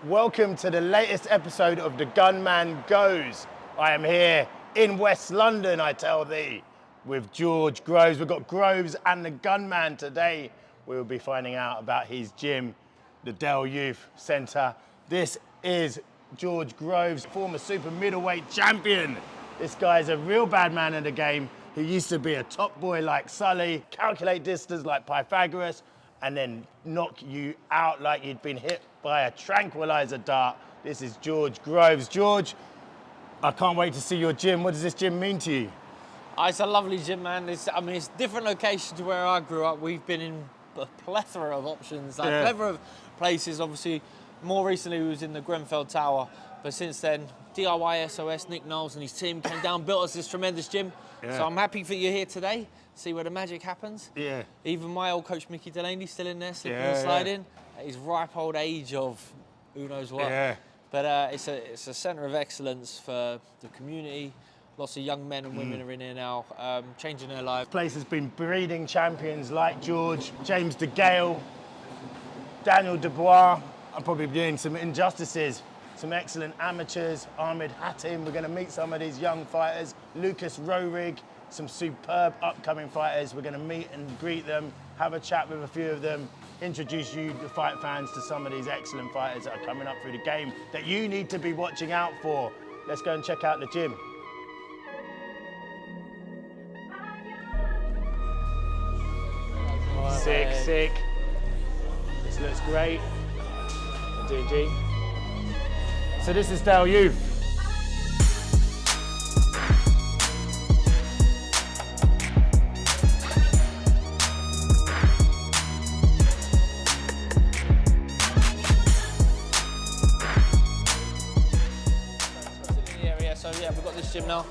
Welcome to the latest episode of The Gunman Goes. I am here in West London, I tell thee, with George Groves. We've got Groves and the Gunman today. We'll be finding out about his gym, the Dell Youth Centre. This is George Groves, former super middleweight champion. This guy's a real bad man in the game. He used to be a top boy like Sully, calculate distance like Pythagoras, and then knock you out like you'd been hit by a tranquilizer dart. This is George Groves. George, I can't wait to see your gym. What does this gym mean to you? It's a lovely gym, man. It's a different location to where I grew up. We've been in a plethora of options, a plethora of places. Obviously, more recently we was in the Grenfell Tower, but since then, DIY SOS, Nick Knowles and his team came down, built us this tremendous gym. Yeah. So I'm happy for you here today. See where the magic happens. Yeah. Even my old coach Mickey Delaney still in there, slipping and sliding at his ripe old age of who knows what. Yeah. But it's a centre of excellence for the community. Lots of young men and women are in here now, changing their lives. This place has been breeding champions like George, James De Gale, Daniel Dubois. I'm probably doing some injustices. Some excellent amateurs, Ahmed, Hatim. We're going to meet some of these young fighters. Lucas Roehrig, some superb upcoming fighters. We're going to meet and greet them, have a chat with a few of them, introduce you, the fight fans, to some of these excellent fighters that are coming up through the game that you need to be watching out for. Let's go and check out the gym. Sick. This looks great. GG. So this is Dell Youth. So yeah, we've got this gym now.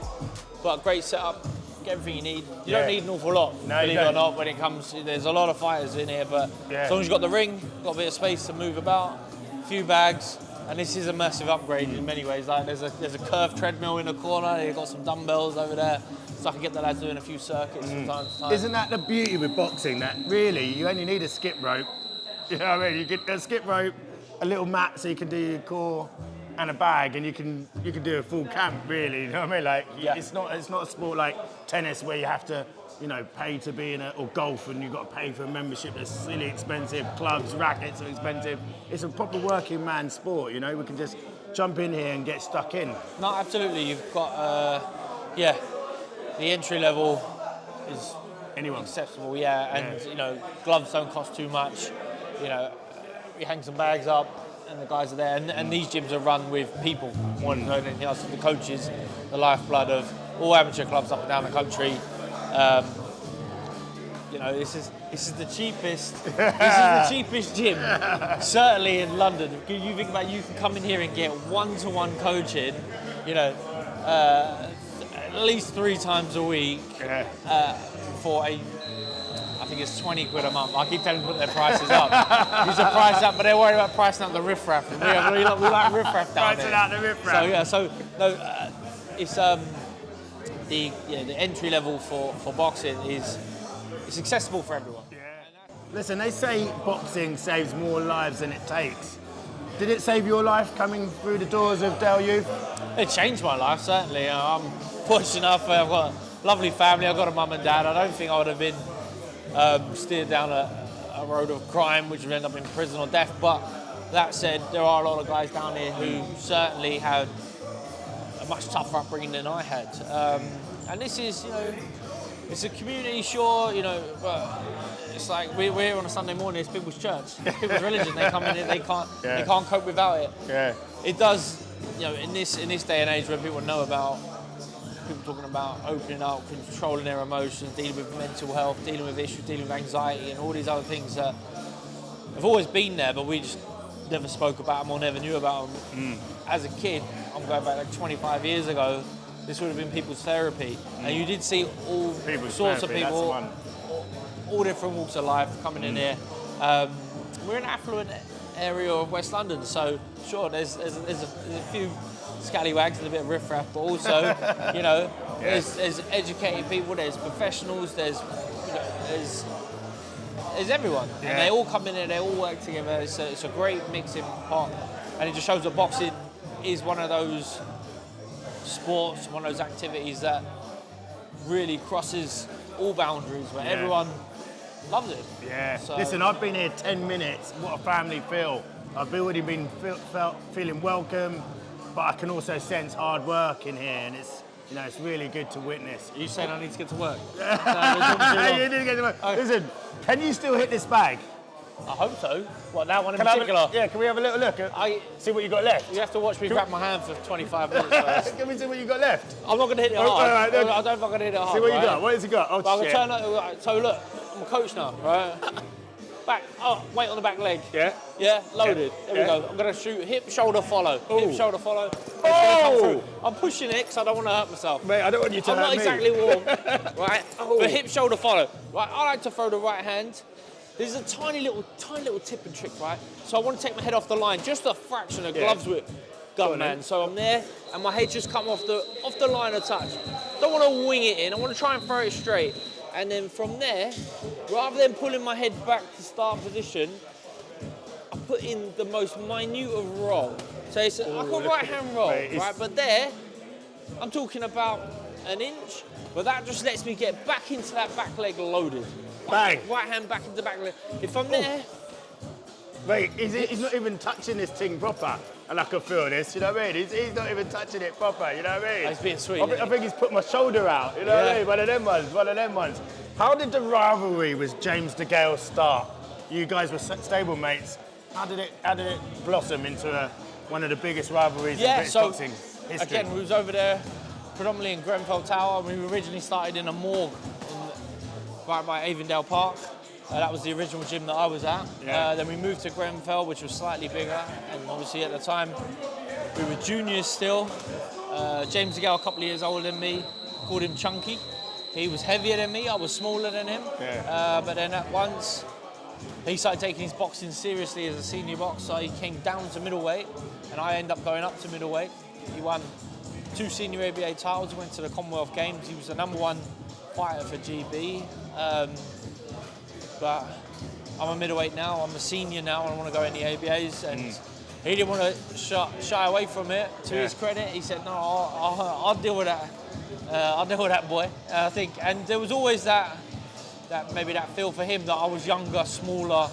Got a great setup. Get everything you need. You don't need an awful lot, believe it or not, when it comes to, there's a lot of fighters in here, but as long as you've got the ring, got a bit of space to move about, a few bags, and this is a massive upgrade in many ways. Like there's a curved treadmill in the corner, you've got some dumbbells over there, so I can get the lads doing a few circuits from time to time. Isn't that the beauty with boxing, that really you only need a skip rope? You know what I mean? You get a skip rope, a little mat so you can do your core, and a bag, and you can do a full camp, really. You know what I mean? Like it's not a sport like tennis where you have to, pay to be in or golf, and you've got to pay for a membership that's silly expensive. Clubs, rackets are expensive. It's a proper working man sport. We can just jump in here and get stuck in. No, absolutely. You've got the entry level is acceptable. And gloves don't cost too much. You hang some bags up, and the guys are there, and these gyms are run with people more than anything else. The coaches, the lifeblood of all amateur clubs up and down the country. This is the cheapest. This is the cheapest gym, certainly in London. You think about, you can come in here and get one-to-one coaching, at least 3 times a week for I think it's 20 quid a month. I keep telling them to put their prices up. These are priced up, but they're worried about pricing up the riffraff. We like riffraff down there. Pricing out the riffraff. So it's the entry level for boxing is accessible for everyone. Yeah. Listen, they say boxing saves more lives than it takes. Did it save your life coming through the doors of Dell Youth? It changed my life, certainly. I'm fortunate enough. I've got a lovely family. I've got a mum and dad. I don't think I would have been steered down a road of crime, which would end up in prison or death. But that said, there are a lot of guys down here who certainly had a much tougher upbringing than I had. And this is, it's a community, sure, but it's like we're here on a Sunday morning. It's people's church, it's people's religion. They come in here, they can't cope without it. Yeah. It does, in this day and age where people know about. People talking about opening up, controlling their emotions, dealing with mental health, dealing with issues, dealing with anxiety, and all these other things that have always been there, but we just never spoke about them or never knew about them. As a kid, I'm going back like 25 years ago, this would have been people's therapy. And you did see all sorts of people, all different walks of life coming in here. We're in an affluent area of West London, so sure, there's a few scallywags and a bit of riffraff, but also, there's educated people, there's professionals, there's everyone, and they all come in and they all work together. It's a great mixing pot And it just shows that boxing is one of those sports, one of those activities that really crosses all boundaries, where everyone loves it. Yeah. So, Listen, I've been here 10 minutes. What a family feel. I've already been feeling welcome, but I can also sense hard work in here, and it's really good to witness. Are you saying I need to get to work? You need to get to work. Okay. Listen, can you still hit this bag? I hope so. What, that one in Can particular? can we have a little look? See what you got left. You have to watch me grab my hand for 25 minutes first. Can we see what you got left? I'm not going to hit it hard. I don't know if I'm going to hit it hard. See what you got. What has he got? Oh, But shit. so look, I'm a coach now, right? Back, weight on the back leg. Yeah. Yeah, loaded. Yeah. There we go. I'm going to shoot hip, shoulder, follow. Ooh. Hip, shoulder, follow. It's Oh! gonna come through. I'm pushing it because I don't want to hurt myself. Mate, I don't want you to I'm hurt not me. exactly warm, right? But hip, shoulder, follow. Right, I like to throw the right hand. This is a tiny little tip and trick, right? So I want to take my head off the line, just a fraction of gloves with gunman. So I'm there, and my head just come off the line of touch. Don't want to wing it in. I want to try and throw it straight. And then from there, rather than pulling my head back to start position, I put in the most minute of roll. So it's like a right hand roll, right? But there, I'm talking about an inch, but that just lets me get back into that back leg loaded. Bang. Right hand back into back leg. If I'm there... Mate, he's not even touching this thing proper. And I can feel this, you know what I mean? He's not even touching it proper, you know what I mean? He's being sweet. I think he's put my shoulder out, you know what I mean? One of them ones. How did the rivalry with James De Gale start? You guys were stable mates. How did it blossom into one of the biggest rivalries in British boxing history? Again, we was over there predominantly in Grenfell Tower. We originally started in a morgue right by Avondale Park. That was the original gym that I was at. Yeah. Then we moved to Grenfell, which was slightly bigger. And obviously at the time, we were juniors still. James De Gale, a couple of years older than me, called him Chunky. He was heavier than me, I was smaller than him. Yeah. But then at once, he started taking his boxing seriously as a senior boxer. He came down to middleweight, and I ended up going up to middleweight. He won 2 senior ABA titles, went to the Commonwealth Games. He was the #1 fighter for GB. But I'm a middleweight now, I'm a senior now, and I want to go in the ABAs. And he didn't want to shy away from it. To his credit, he said, no, I'll deal with that. I'll deal with that, boy. I think, and there was always that feel for him that I was younger, smaller,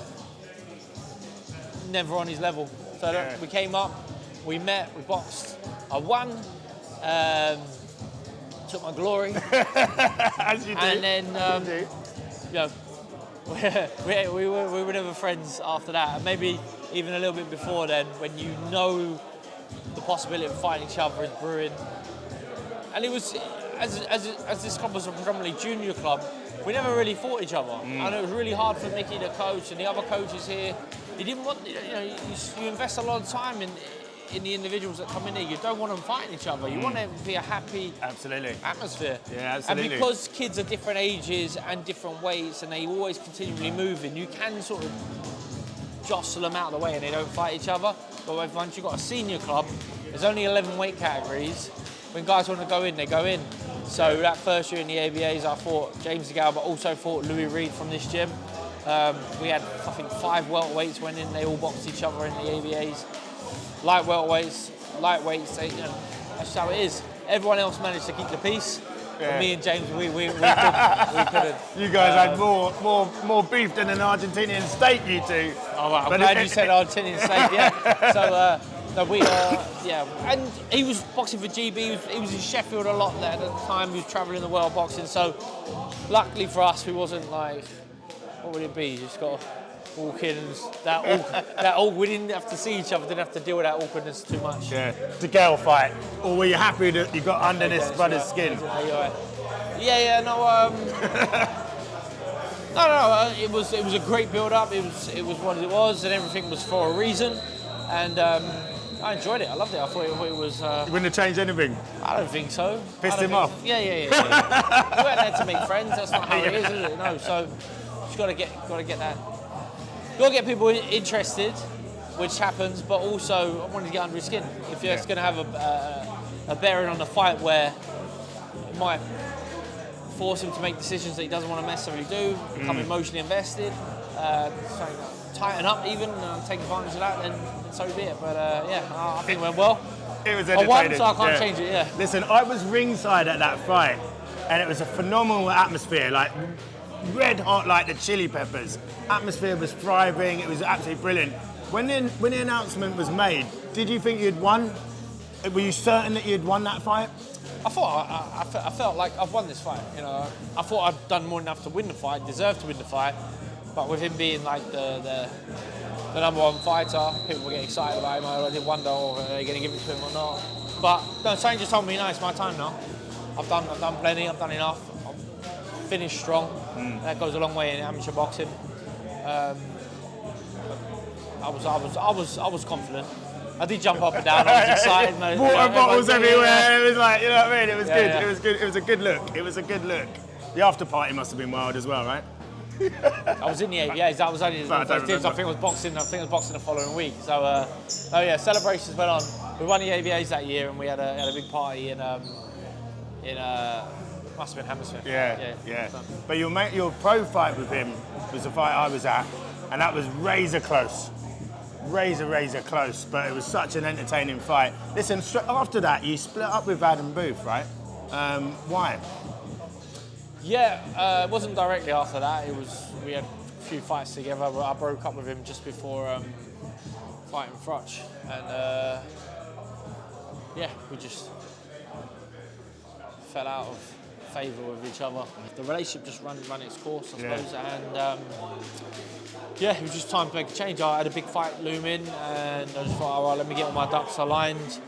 never on his level. So we came up, we met, we boxed. I won, took my glory. As you do. And then, you know, we were never friends after that. And maybe even a little bit before then, when you know the possibility of fighting each other is brewing. And it was, as this club was a predominantly junior club, we never really fought each other. And it was really hard for Mickey, the coach, and the other coaches here. You didn't want, you invest a lot of time in the individuals that come in here. You don't want them fighting each other. You want them to be a happy atmosphere. Yeah, absolutely. And because kids are different ages and different weights, and they always continually moving, you can sort of jostle them out of the way and they don't fight each other. But once you've got a senior club, there's only 11 weight categories. When guys want to go in, they go in. So that first year in the ABAs, I fought James De Gale, but also fought Louis Reed from this gym. We had, I think, 5 welterweights went in. They all boxed each other in the ABAs. Lightweights, that's how it is. Everyone else managed to keep the peace. But me and James, we couldn't. You guys had more beef than an Argentinian steak, you two. Oh, well, I'm glad you said Argentinian steak, yeah. So we, and he was boxing for GB. He was in Sheffield a lot there at the time. He was travelling the world boxing. So luckily for us, we wasn't like, what would it be? You just got to walk in and that awkward. We didn't have to see each other. Didn't have to deal with that awkwardness too much. Yeah. The Gale fight. Or were you happy that you got under this brother's skin? It was a great build-up. It was what it was, and everything was for a reason. And I enjoyed it. I loved it. I thought it was. You wouldn't have changed anything? I don't think so. Pissed him off? Yeah. We weren't there to make friends. That's not how it is it? No. So just got to get that. Got to get people interested, which happens. But also, I wanted to get under his skin. If you're going to have a bearing on the fight where it might force him to make decisions that he doesn't want to necessarily do, become emotionally invested. tighten up even and take advantage of that, then so be it. But I think it went well. It was I entertaining. won, so I can't change it, yeah. Listen, I was ringside at that fight, and it was a phenomenal atmosphere, like red hot like the chili peppers. Atmosphere was thriving, it was absolutely brilliant. When the announcement was made, did you think you'd won? Were you certain that you'd won that fight? I felt like I've won this fight. You know, I thought I'd done more than enough to win the fight, deserved to win the fight. But with him being like the number one fighter, people were getting excited about him. I did wonder, are they going to give it to him or not? But no, something just told me, no, it's my time now. I've done plenty. I've done enough. I've finished strong. That goes a long way in amateur boxing. I was confident. I did jump up and down. I was excited. Water bottles everywhere. Yeah. It was like, you know what I mean? It was good. Yeah. It was good. It was a good look. It was a good look. The after party must have been wild as well, right? I was in the ABAs. That was only the first dibs. I think it was boxing the following week. So, celebrations went on. We won the ABAs that year, and we had a big party in must have been Hammersmith. Yeah. But your pro fight with him was the fight I was at, and that was razor close. Razor close, but it was such an entertaining fight. Listen, after that, you split up with Adam Booth, right? Why? Yeah, it wasn't directly after that. We had a few fights together, but I broke up with him just before fighting Froch, and we just fell out of favour with each other. The relationship just ran its course, I suppose, and it was just time to make a change. I had a big fight looming, and I just thought, all right, let me get all my ducks aligned.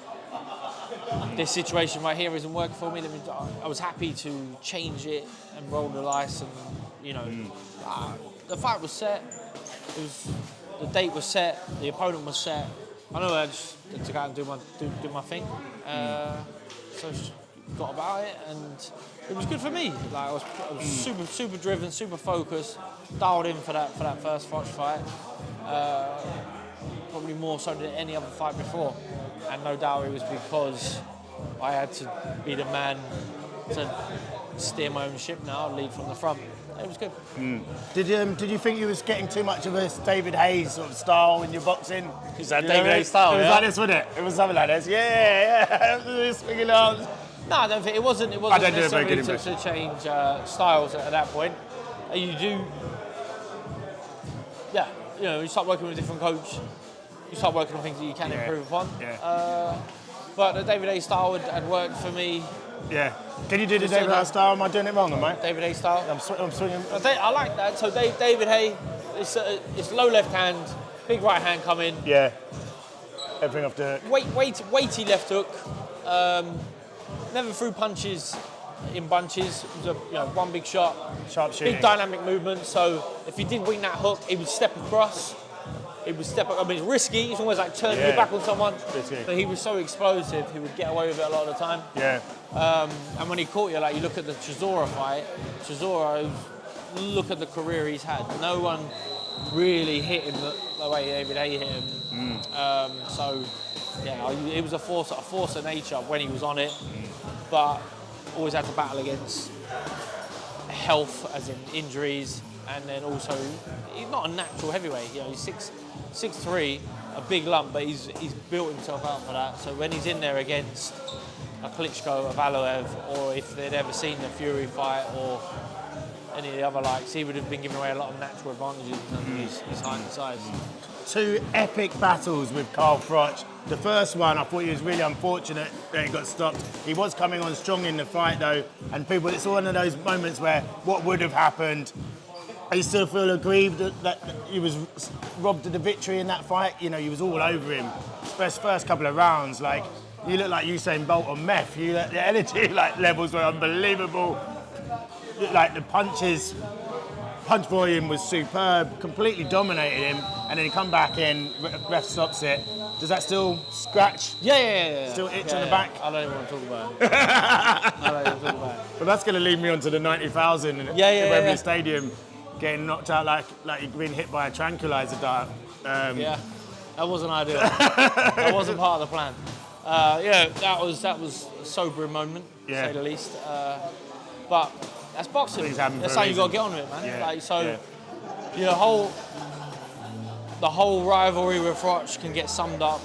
This situation right here isn't working for me. I was happy to change it and roll the dice, and the fight was set. The date was set. The opponent was set. I know I just had to go out and do my thing. So just got about it, and it was good for me. Like I was super driven, super focused, dialed in for that first Froch fight. Probably more so than any other fight before, and no doubt it was because I had to be the man to steer my own ship now, lead from the front. It was good. Did you think you was getting too much of a David Hayes sort of style in your boxing? Is that David Hayes style? It was like this, wasn't it? It was something like this. Yeah. Swinging arms. No, I don't think it wasn't. It wasn't necessarily to change styles at that point. You do, you start working with a different coach. You start working on things that you can improve upon. But the David A style had worked for me. Yeah. Can you do the David A style? Am I doing it wrong, am I? David A style. I'm swinging. I like that. So David Hay, it's low left hand, big right hand coming. Yeah. Everything off the hook. Weighty left hook. Never threw punches in bunches. It was one big shot. Sharp shooting. Big dynamic movement. So if he did wing that hook, he would step across. He would step up. I mean, it's risky. It's almost like turning your back on someone. Risky. But he was so explosive. He would get away with it a lot of the time. Yeah. And when he caught you, like you look at the Chisora fight. Chisora, look at the career he's had. No one really hit him the way David A hit him. It was a force of nature when he was on it, but always had to battle against health, as in injuries, and then also he's not a natural heavyweight. He's 6'3", a big lump, but he's built himself out for that. So when he's in there against a Klitschko, a Valoev, or if they'd ever seen the Fury fight or any of the other likes, he would have been giving away a lot of natural advantages in his height and size. Two epic battles with Carl Froch. The first one, I thought he was really unfortunate that he got stopped. He was coming on strong in the fight though, and it's one of those moments where what would have happened. I still feel aggrieved that he was robbed of the victory in that fight. He was all over him. First couple of rounds, like you look like Usain Bolt on meth. The energy levels were unbelievable. Like the punch volume was superb, completely dominated him, and then he come back in, ref stops it. Does that still scratch? Yeah. Still itch on the back? I don't even want to talk about it. But that's going to lead me on to the 90,000 at Wembley Stadium, getting knocked out like you've been hit by a tranquilizer dart. That wasn't ideal. That wasn't part of the plan. That was a sobering moment, to say the least. But that's boxing. That's how you got to get on with it, man. the whole rivalry with Froch can get summed up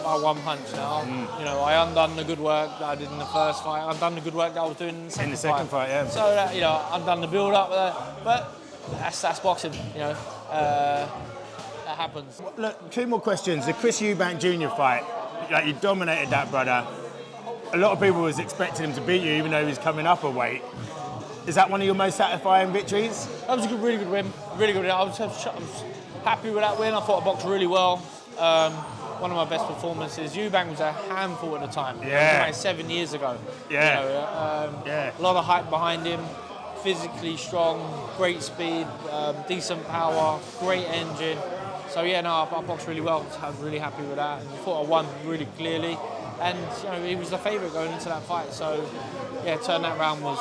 by one punch now. You know, I undone the good work that I did in the first fight. I've done the good work that I was doing in the second fight, yeah. So that, you know, I've done the build up there, but that's boxing. You know, that happens. Look, 2 more questions. The Chris Eubank Jr. fight, like you dominated that, brother. A lot of people was expecting him to beat you, even though he was coming up a weight. Is that one of your most satisfying victories? That was a really good win. Really good win. I was happy with that win. I thought I boxed really well. One of my best performances. Eubank was a handful at the time. Yeah. Like 7 years ago. Yeah. You know, a lot of hype behind him. Physically strong, great speed, decent power, great engine. So yeah, no, I boxed really well. I was really happy with that. And I thought I won really clearly. And you know, he was the favourite going into that fight. So yeah, turn that round was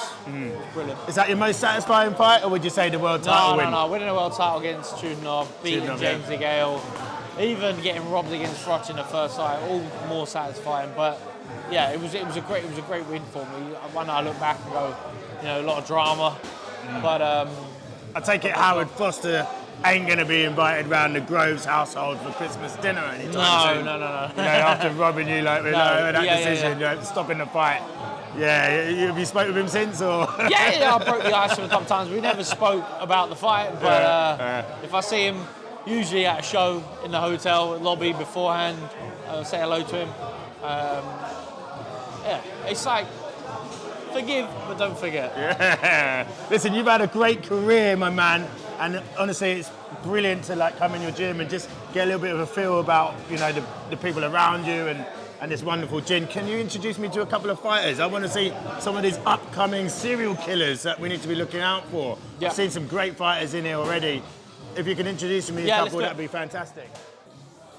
brilliant. Is that your most satisfying fight, or would you say the world title win? No, winning a world title against Chudinov, beating James De Gale, even getting robbed against Froch in the first fight, all more satisfying. But yeah, it was a great win for me. One I look back and go, you know, a lot of drama, but I take it Howard Foster ain't going to be invited round the Groves household for Christmas dinner anytime soon. No. You know, after robbing you like with that decision, you know, stopping the fight. Yeah, have you spoke with him since, or? Yeah, I broke the ice with him a couple of times. We never spoke about the fight, but if I see him, usually at a show in the hotel lobby beforehand, I'll say hello to him. Yeah, it's like, forgive, but don't forget. Yeah. Listen, you've had a great career, my man, and honestly, it's brilliant to like come in your gym and just get a little bit of a feel about, you know, the people around you and this wonderful gym. Can you introduce me to a couple of fighters? I want to see some of these upcoming serial killers that we need to be looking out for. Yeah. I've seen some great fighters in here already. If you can introduce me a couple, that'd be fantastic.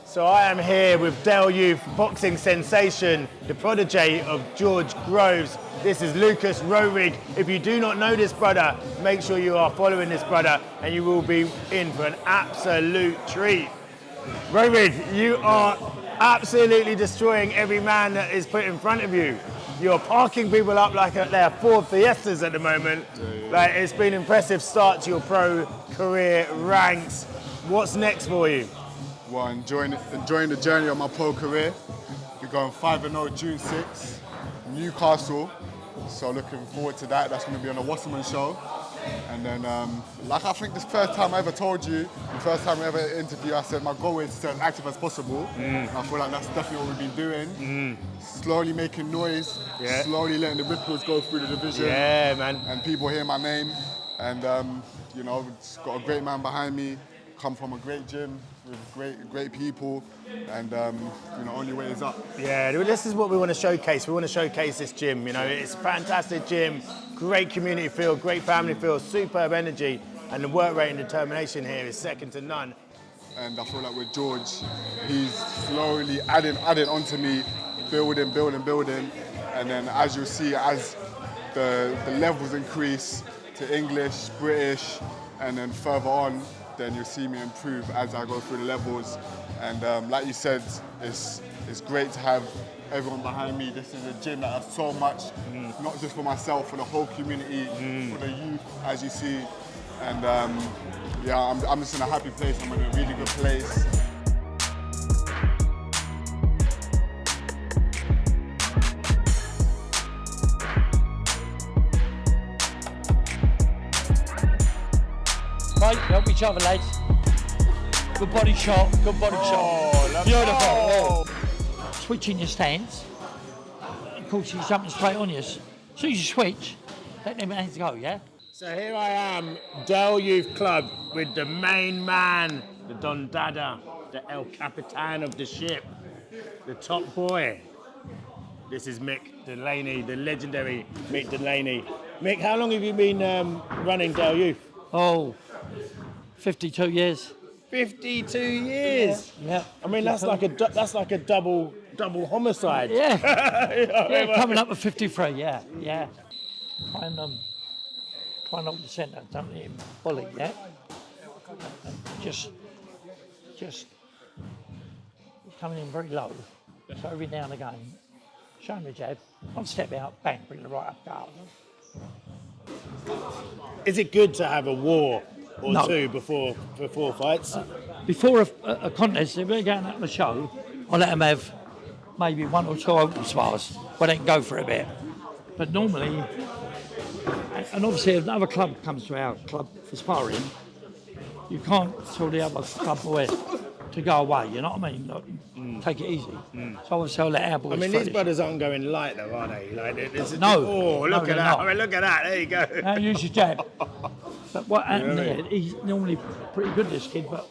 So I am here with Del Youth, boxing sensation, the protege of George Groves. This is Lucas Roehrig. If you do not know this brother, make sure you are following this brother and you will be in for an absolute treat. Roehrig, you are absolutely destroying every man that is put in front of you. You're parking people up like they're Ford Fiestas at the moment. Like, it's been an impressive start to your pro career ranks. What's next for you? Well, enjoying the journey of my pro career. We're going 5-0 June 6th, Newcastle. So looking forward to that. That's going to be on the Wasserman show. And then, like I think this first time I ever told you, the first time I ever interviewed, I said my goal is to stay as active as possible. And I feel like that's definitely what we've been doing. Slowly making noise, slowly letting the ripples go through the division. Yeah, man. And people hear my name. And, you know, it's got a great man behind me, come from a great gym with great people. And, you know, only way is up. Yeah, this is what we want to showcase. We want to showcase this gym. You know, it's a fantastic gym, great community feel, great family feel, superb energy, and the work rate and determination here is second to none. And I feel like with George, he's slowly adding onto me, building. And then as you'll see, as the levels increase to English, British, and then further on, then you'll see me improve as I go through the levels. And like you said, it's great to have everyone behind me. This is a gym that has so much, not just for myself, for the whole community, for the youth, as you see. And yeah, I'm just in a happy place. I'm in a really good place. Right, help each other, lads. Good body shot, Oh, beautiful. Switching your stance. Of course, he's jumping straight on you. As soon as you switch, let them hands go, yeah? So here I am, Del Youth Club, with the main man, the Don Dada, the El Capitan of the ship, the top boy. This is Mick Delaney, the legendary Mick Delaney. Mick, how long have you been running Del Youth? Oh, 52 years. 52 years. Yeah. I mean, that's like a double homicide. Yeah. You know what I Yeah, mean? coming up at 53, yeah. Try and hold the centre, don't let him bully, yeah? Just, he's coming in very low. So every now and again, show him the jab, one step out, bang, bring the right up guard. Is it good to have a war or No. two before fights? before a contest, if they're going out on a show, I let them have maybe 1 or 2 open spars, where they can go for a bit. But normally, and obviously if another club comes to our club for sparring, you can't tell the other club boy to go away, you know what I mean? Like, take it easy. So obviously I'll let our boys I mean, through. these brothers aren't going light though, are they? Like, No. Oh, look No, at they're that. not. I mean, look at that. There you go. Now use your jab. But what happened Really? there, he's normally pretty good, this kid, but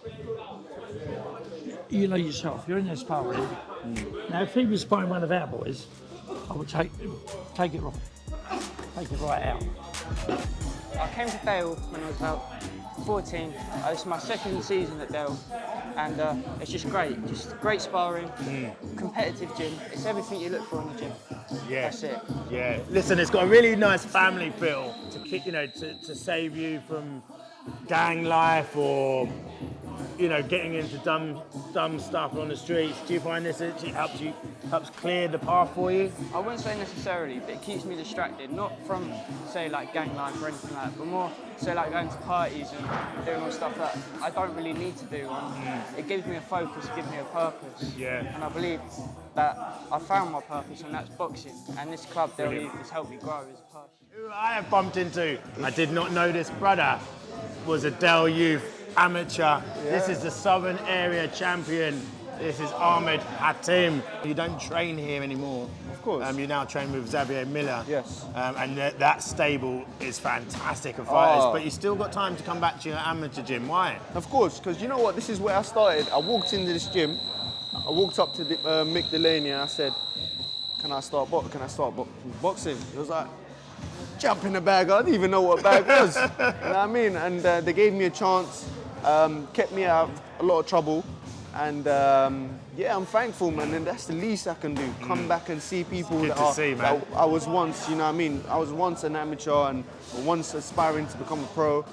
you know yourself, you're in there sparring. Now if he was sparring one of our boys, I would take it right out. I came to Dale when I was about 14. It's my second season at Dale, and it's just great sparring, competitive gym. It's everything you look for in the gym. Yeah. That's it. Yeah. Listen, it's got a really nice family feel to keep, to save you from gang life or, getting into dumb stuff on the streets. Do you find this actually helps clear the path for you? I wouldn't say necessarily, but it keeps me distracted, not from, say, like gang life or anything like that, but more, say, like going to parties and doing all stuff that I don't really need to do. It gives me a focus, it gives me a purpose. Yeah. And I believe that I found my purpose, and that's boxing. And this club, Dale Brilliant. Youth, has helped me grow as a person. Who I have bumped into, I did not know this brother was a Dale Youth amateur. This is the Southern Area champion. This is Ahmed Hatim. You don't train here anymore. Of course. You now train with Xavier Miller. Yes. And that stable is fantastic of fighters, Oh. but you still got time to come back to your amateur gym. Why? Of course, because you know what? This is where I started. I walked into this gym. I walked up to Mick Delaney and I said, "Can I start boxing?" He was like, "Jump in the bag." I didn't even know what bag was. You know what I mean? And they gave me a chance, kept me out of a lot of trouble, and I'm thankful, man. And that's the least I can do. Come back and see people Good that, to see, man. that I was once. You know what I mean? I was once an amateur and once aspiring to become a pro.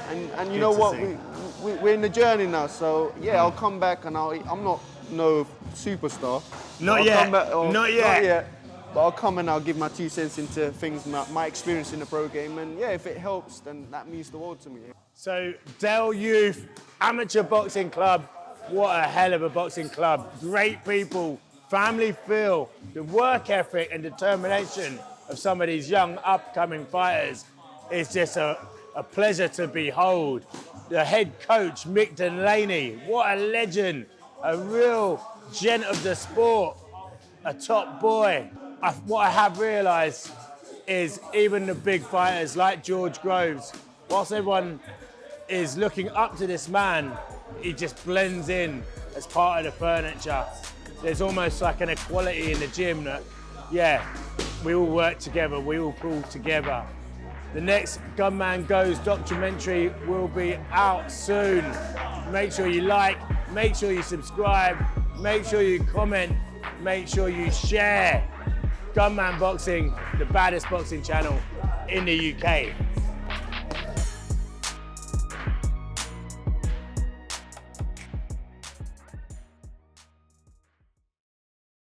And you know to what? see. We're in the journey now. So yeah, I'll come back and I'm not no superstar. Not I'll yet. come back, Not yet. But I'll come and I'll give my 2 cents into things, my experience in the pro game, and yeah, if it helps, then that means the world to me. So, Dale Youth Amateur Boxing Club, what a hell of a boxing club. Great people, family feel, the work ethic and determination of some of these young upcoming fighters is just a pleasure to behold. The head coach, Mick Delaney, what a legend, a real gent of the sport, a top boy. What I have realised is even the big fighters like George Groves, whilst everyone is looking up to this man, he just blends in as part of the furniture. There's almost like an equality in the gym that, we all work together, we all pull together. The next Gunman Goes documentary will be out soon. Make sure you like, make sure you subscribe, make sure you comment, make sure you share. Gunman Boxing, the baddest boxing channel in the UK.